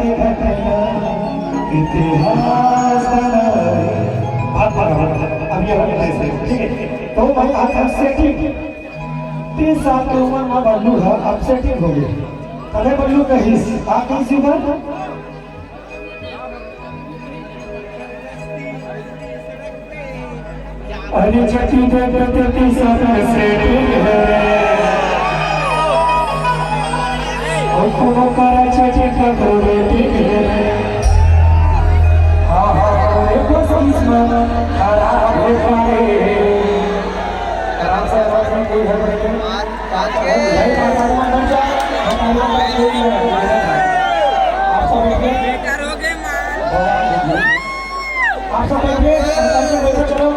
के घटना इतिहास बनाए। अब ये वाले ऐसे ठीक है। तो भाई आप आपसे ठीक 3 साल की उम्र में बल्लू है, आपसे ठीक हो गए। अरे बल्लू कहीं आप कहीं सी उधर अरे चट्टी देखते 30 साल से ठीक है और कोनो करे चट्टी का कोरे ठीक है। हाँ हाँ एक किस्मत खराब हो पाए आराम से कोई है आप सब बेकार हो गए आप सब बैठे चलो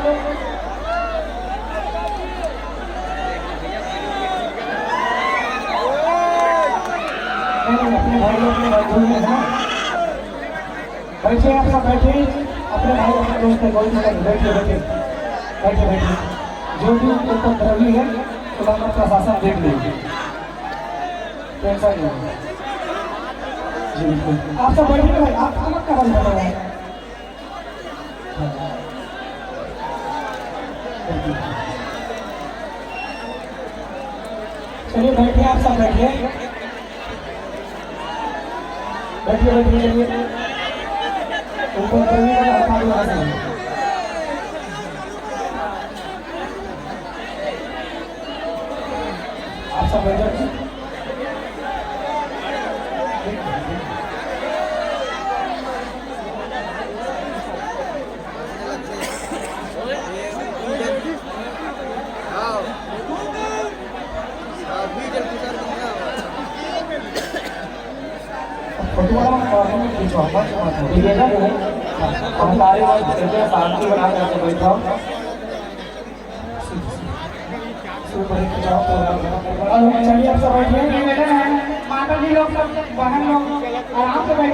अपने भाई अपने बंधु में है बैठे आप सब बैठे अपने भाई अपने दोस्त के गोल में बैठे बैठे बैठे बैठे जो भी उनको उपद्रवी है खुलाना प्रशासन देख लेंगे टेंशन नहीं जी बिल्कुल आप सब बैठे भाई आप अलग का बंद कर रहे हैं चलिए बैठिए आप सब बैठिए बैठिए बैठिए चलिए ऊपर चलिए हमारी बात है आप सब बैठिए हमारे शांति बना करके बैठो चलिए आप सब बैठिए माता जी लोग सब बहन लोग आराम से बैठिए।